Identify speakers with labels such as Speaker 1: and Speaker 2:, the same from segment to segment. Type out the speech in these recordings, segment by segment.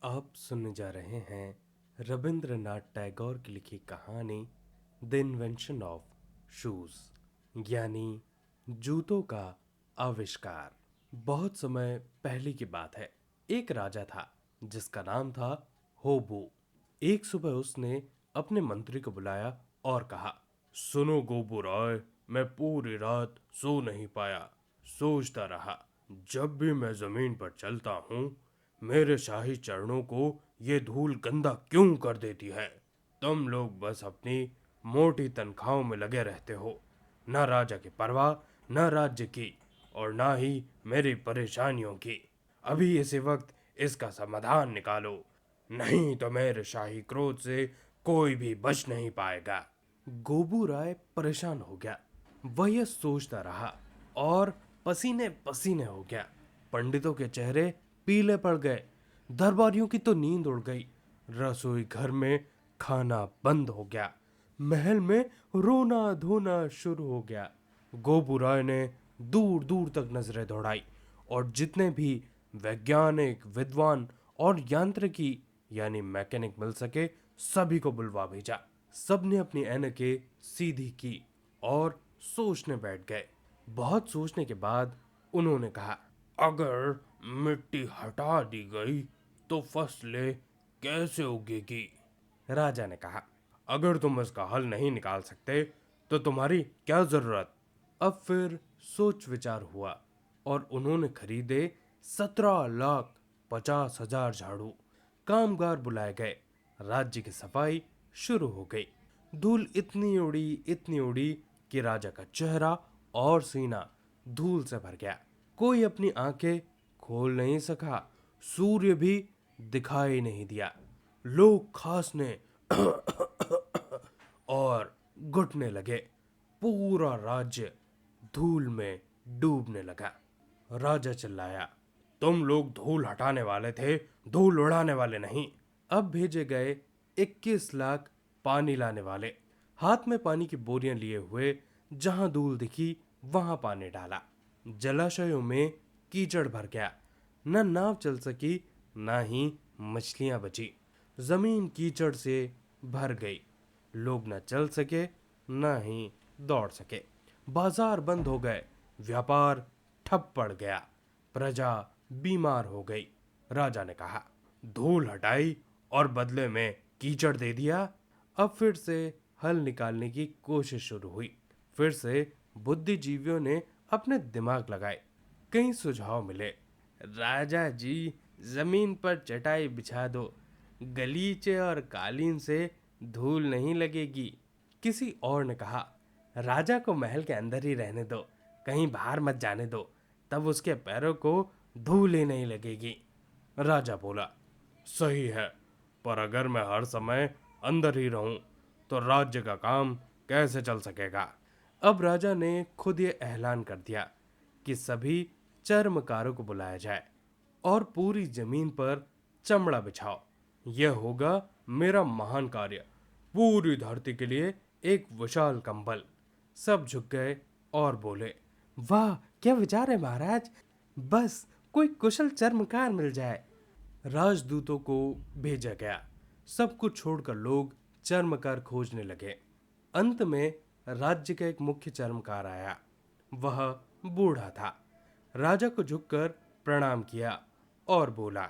Speaker 1: आप सुनने जा रहे हैं रविंद्रनाथ टैगोर की लिखी कहानी द इन्वेंशन ऑफ शूज यानी जूतों का आविष्कार। बहुत समय पहले की बात है। एक राजा था जिसका नाम था होबू। एक सुबह उसने अपने मंत्री को बुलाया और कहा, सुनो गोबू राय, मैं पूरी रात सो नहीं पाया। सोचता रहा, जब भी मैं जमीन पर चलता हूँ मेरे शाही चरणों को ये धूल गंदा क्यों कर देती है। तुम लोग बस अपनी मोटी तनख्वाहों में लगे रहते हो, न राजा की परवाह, न राज्य की, और न ही मेरी परेशानियों की। अभी इसी वक्त इसका समाधान निकालो, नहीं तो मेरे शाही क्रोध से कोई भी बच नहीं पाएगा। गोबू राय परेशान हो गया। वह यह सोचता रहा और पसीने पसीने हो गया। पंडितों के चेहरे पीले पड़ गए, दरबारियों की तो नींद उड़ गई। रसोई घर में खाना बंद हो गया, महल में रोना धोना शुरू हो गया। गोबू राय ने दूर दूर तक नजरें दौड़ाई और जितने भी वैज्ञानिक, विद्वान और यांत्रिकी यानी मैकेनिक मिल सके सभी को बुलवा भेजा। सबने अपनी ऐनकें सीधी की और सोचने बैठ गए। बहुत सोचने के बाद उन्होंने कहा, अगर मिट्टी हटा दी गई तो फसलें कैसे उगेगी। राजा ने कहा, अगर तुम इसका हल नहीं निकाल सकते तो तुम्हारी क्या जरूरत। अब फिर सोच विचार हुआ और उन्होंने खरीदे 17,50,000 झाड़ू। कामगार बुलाए गए, राज्य की सफाई शुरू हो गई। धूल इतनी उड़ी कि राजा का चेहरा और सीना धूल से भर गया। कोई अपनी आंखें खोल नहीं सका, सूर्य भी दिखाई नहीं दिया। लोग खांसने और घुटने लगे। पूरा राज्य धूल में डूबने लगा। राजा चिल्लाया, तुम लोग धूल हटाने वाले थे, धूल उड़ाने वाले नहीं। अब भेजे गए 21 लाख पानी लाने वाले। हाथ में पानी की बोरियां लिए हुए जहां धूल दिखी वहां पानी डाला। जलाशयों में कीचड़ भर गया, न नाव चल सकी न ही मछलियां बची। जमीन कीचड़ से भर गई, लोग न चल सके न ही दौड़ सके। बाजार बंद हो गए, व्यापार ठप पड़ गया, प्रजा बीमार हो गई। राजा ने कहा, धूल हटाई और बदले में कीचड़ दे दिया। अब फिर से हल निकालने की कोशिश शुरू हुई। फिर से बुद्धिजीवियों ने अपने दिमाग लगाए। कई सुझाव मिले। राजा जी, जमीन पर चटाई बिछा दो, गलीचे और कालीन से धूल नहीं लगेगी। किसी और ने कहा, राजा को महल के अंदर ही रहने दो, कहीं बाहर मत जाने दो, तब उसके पैरों को धूल ही नहीं लगेगी। राजा बोला, सही है, पर अगर मैं हर समय अंदर ही रहूं तो राज्य का काम कैसे चल सकेगा। अब राजा ने खुद ये ऐलान कर दिया कि सभी चर्मकारों को बुलाया जाए और पूरी जमीन पर चमड़ा बिछाओ। यह होगा मेरा महान कार्य, पूरी धरती के लिए एक विशाल कंबल। सब झुक गए और बोले, वाह क्या विचार है महाराज, बस कोई कुशल चर्मकार मिल जाए। राजदूतों को भेजा गया, सब कुछ छोड़कर लोग चर्मकार खोजने लगे। अंत में राज्य का एक मुख्य चर्मकार आया। वह बूढ़ा था। राजा को झुककर प्रणाम किया और बोला,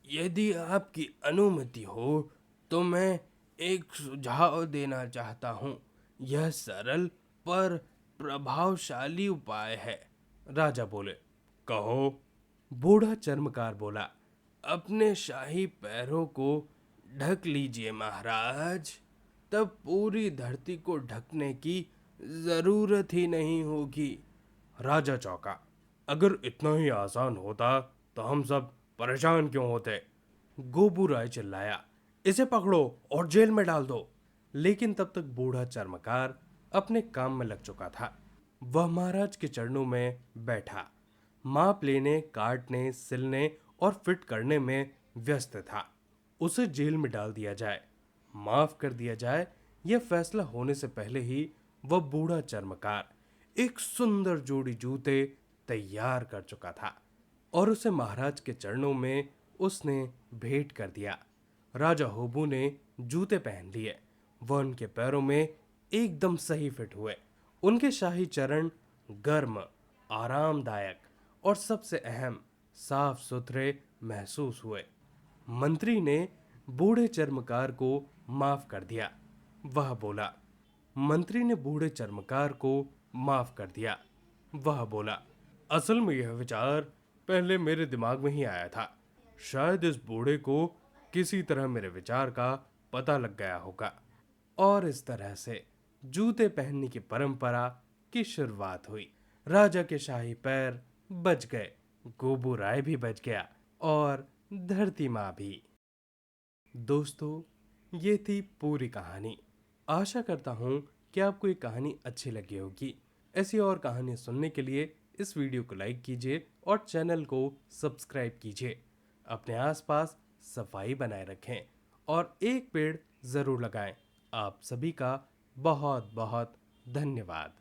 Speaker 1: यदि आपकी अनुमति हो तो मैं एक सुझाव देना चाहता हूँ। यह सरल पर प्रभावशाली उपाय है। राजा बोले, कहो। बूढ़ा चर्मकार बोला, अपने शाही पैरों को ढक लीजिए महाराज, तब पूरी धरती को ढकने की जरूरत ही नहीं होगी। राजा चौंका, अगर इतना ही आसान होता तो हम सब परेशान क्यों होते। गोबू राय चिल्लाया, इसे पकड़ो और जेल में डाल दो। लेकिन तब तक बूढ़ा चर्मकार अपने काम में लग चुका था। वह महाराज के चरणों में बैठा, माप लेने, काटने, सिलने और फिट करने में व्यस्त था। उसे जेल में डाल दिया जाए, माफ कर दिया जाए, यह फैसला होने से पहले ही वह बूढ़ा चर्मकार एक सुंदर जोड़ी जूते तैयार कर चुका था और उसे महाराज के चरणों में उसने भेंट कर दिया। राजा होबू ने जूते पहन लिए। वह उनके पैरों में एकदम सही फिट हुए। उनके शाही चरण गर्म, आरामदायक और सबसे अहम साफ सुथरे महसूस हुए। मंत्री ने बूढ़े चर्मकार को माफ कर दिया। वह बोला मंत्री ने बूढ़े चर्मकार को माफ कर दिया। वह बोला, असल में यह विचार पहले मेरे दिमाग में ही आया था। शायद इस बूढ़े को किसी तरह मेरे विचार का पता लग गया होगा। और इस तरह से जूते पहनने की परंपरा की शुरुआत हुई। राजा के शाही पैर बच गए, गोबू राय भी बच गया और धरती माँ भी। दोस्तों, ये थी पूरी कहानी। आशा करता हूँ कि आपको ये कहानी अच्छी लगी होगी। ऐसी और कहानी सुनने के लिए इस वीडियो को लाइक कीजिए और चैनल को सब्सक्राइब कीजिए। अपने आसपास सफाई बनाए रखें और एक पेड़ जरूर लगाएं। आप सभी का बहुत बहुत धन्यवाद।